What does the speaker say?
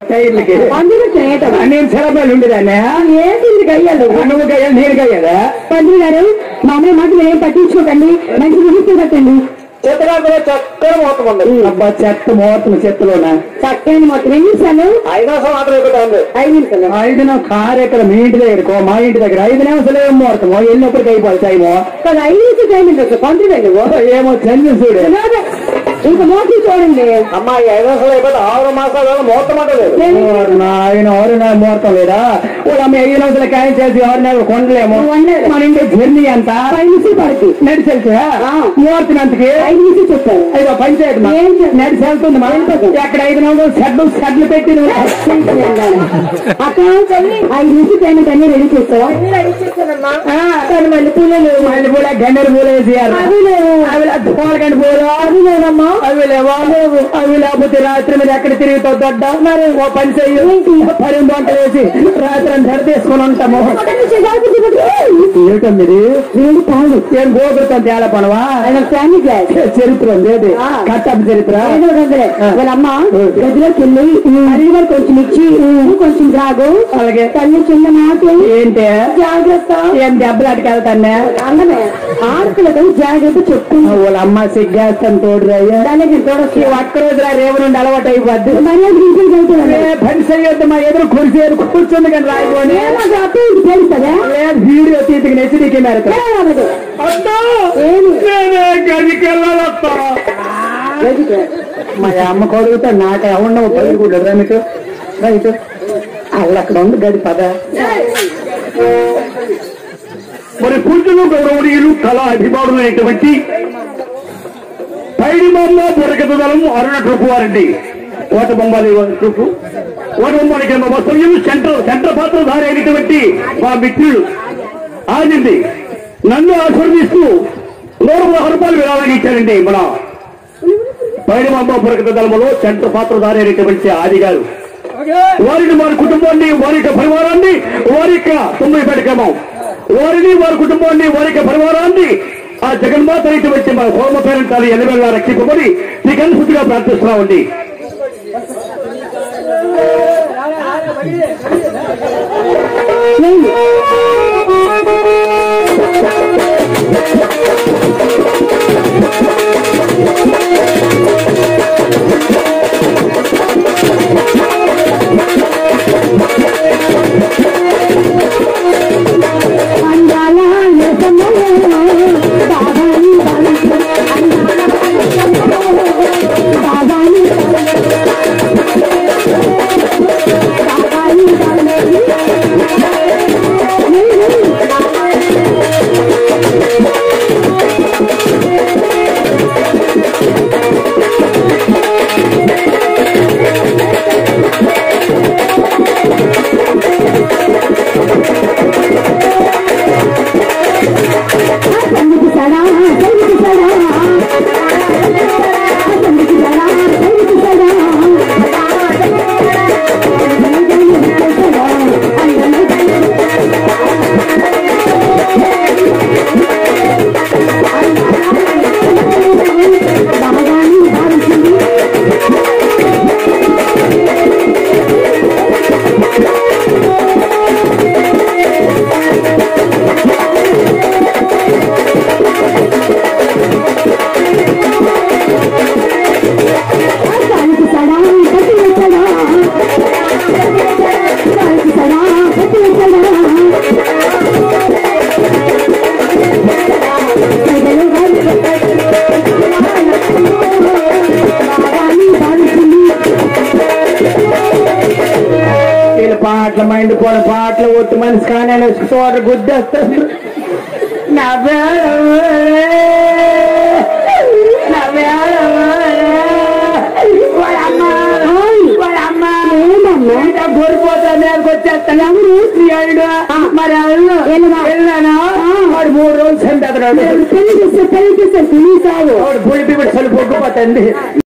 నేను సెలబ్రేట్ ఉండేదాన్ని ఏంటి గయ్యాలు నువ్వు గయ్యాలి నేను గయ్యాలా పంతులు గారు మా అమ్మాయి మాటలు ఏం పట్టించుకోకండి మంచి ముహూర్తం కట్టండి చిత్రాలు చక్కగా ముహూర్తం ఉంది అబ్బా చెత్త ముహూర్తం చెత్తలోనా చక్కని మొత్తం 2 నిమిషాలు 5 నిమిషాలు మాత్రం ఎక్కువ ఉంది 5 నిమిషాలు 5 కారు ఎక్కడ మీ ఇంటి దగ్గరకో మా ఇంటి దగ్గర 5 నిమిషాలు ఏం ముహూర్తం వెళ్ళినప్పటికి అయిపోవాలి టైము 5 నిమిషాలు టైం ఉండొచ్చు పంతులు గారు ఏమో చంద్ర చూడు ఇంకా మోసం చూడండి అమ్మా 5 నిమిషాలు అయిపోతే 6 మాసాలు ముహూర్తం అంటలేదు ఆయన 6 నెలల ముహూర్తం లేదా వాళ్ళు అమ్మ 5 నిమిషాలు ఖాయం చేసి 6 నెలలు కొనలేము మన ఇంటి జర్నీ అంత 5 నిమిషాలు పడుతుంది నడిచి వెళ్తే ముహూర్తం అంతకి 5 నిమిషాలు చెప్పారు అయ్యో పంచాయతీ నడిచి వెళ్తుంది ఎక్కడ 5 నిమిషాలు షెడ్లు పెట్టి అక్కడ 5 నిమిషాలు పేమెంట్ అన్ని రెడీ చేస్తావా మళ్ళీ పూల గండెలు పూలు వేసేయాలి అవి పూలగండి పూలు అది లేదమ్మా అవి లేవా అవి లేకపోతే రాత్రి మీద ఎక్కడ తిరుగుతావు దొడ్డ మరి ఓ పని చెయ్యి పరి వంట వేసి రాత్రి అంతా తీసుకుని ఉంటాము ఏమిటో మీరు వీడు కాదు ఏం గోగురుతాం తేడా పనవా ఆయన ఫ్యామిలీ క్లాస్ చరిత్ర ఉంది ఏది కట్టప్ప చరిత్ర వాళ్ళ అమ్మ గదిలోకి వెళ్ళి అల్లి గారు కొంచెం ఇచ్చి కొంచెం రాగు అలాగే తల్లి చిన్న మాట ఏంటి జాగ్రత్త ఏం దెబ్బలాటికి వెళ్తానే అందమే ఆడపిల్లతో జాగ్రత్త చెప్తున్నా వాళ్ళ అమ్మ సిగ్గాస్తాను తోడురయ్యా దానికి తోడొచ్చి ఒక్కరోజు రేవు నుండి అలవాటు అయిపోద్ది మర్యాద ఇంటికి వెళ్తున్నా పని చేయొద్దు మా ఎదురు కురిసేరు కూర్చుంది కానీ రాయిపోయి తెలుస్తుందా వీడియో తీతికి నెసిడికి మేరకు మా అమ్మ కొడుకుతా నాకు ఎవరినో పది కూడా మీకు రైతు అలా అక్కడ ఉంది గది పద మరి పూజలు గౌరవనీయులు కళా అభిమానులైనటువంటి పైడిమాంబ బుర్రకథలం అరుణ ట్రూపు వారండి ఓట బొమ్మాలి ట్రూపు ఓట బొమ్మాలి కింద వస్తువులు సెంటర్ పాత్రధారి అయినటువంటి మా మిత్రులు ఆగింది నన్ను ఆశీర్వదిస్తూ 110 రూపాయలు విరాళాన్ని ఇచ్చారండి మన పైడిమాంబ బుర్రకథ దళములో సెంటర్ పాత్రధారి అయినటువంటి ఆది గారు వారిని వారి కుటుంబాన్ని వారి యొక్క పరివారాన్ని వారి యొక్క 90 క్రమం వారిని వారి కుటుంబాన్ని వారి యొక్క పరివారాన్ని ఆ జగన్మాత అయినటువంటి మన సోమ పేరెంటాలు ఎల్లవెల్లా రక్షింపబడి శ్రీకన్సుగా ప్రార్థిస్తున్నామండి పాటలు మైండ్ పోయిన పాటలు ఒట్టు మనిషి కానీ చోట గుద్దేస్తాను గొరిపోతా నేలకు వచ్చేస్తాను మరి వెళ్ళాను వాడు 3 రోజులు చంపేస్తున్నాడు పొడిపి చలి పొగ్గిపోతుంది